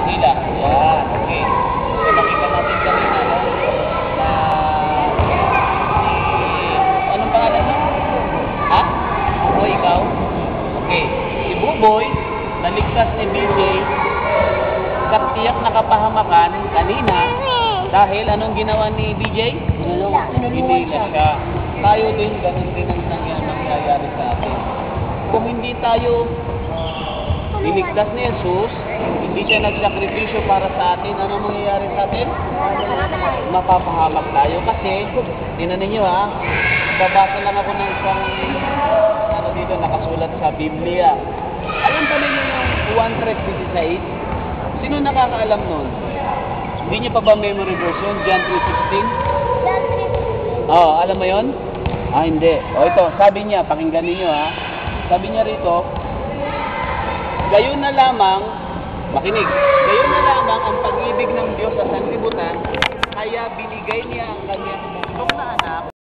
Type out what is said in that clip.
Hila. Yan. Okay. So, nakita natin kanina, no? Na anong pangalan mo? Ha? Buboy, ikaw? Okay. Si Buboy, naligtas ni BJ sa tiyak na kapahamakan kanina dahil anong ginawa ni BJ? Hinila siya. Tayo din, ganun din ang nangyayari sa atin. Kung hindi tayo niligtas ni Jesus, hindi siya nagsakripisyo para sa atin, ano mangyayari sa atin? Mapapahamak tayo. Kasi, tinan ninyo ha, babasa lang ako ng isang, ano dito, nakasulat sa Biblia. Alam ba ninyo yung 1:26? Sino nakakaalam nun? Hindi niyo pa ba memory verse yun? John 3:16? Oo, alam mo yun? Ah, hindi. O ito, sabi niya, pakinggan ninyo ha. Sabi niya rito, gayon na lamang, makinig, gayon na lamang ang pag-ibig ng Diyos sa sanlibutan, kaya binigay niya ang kanyang bugtong na anak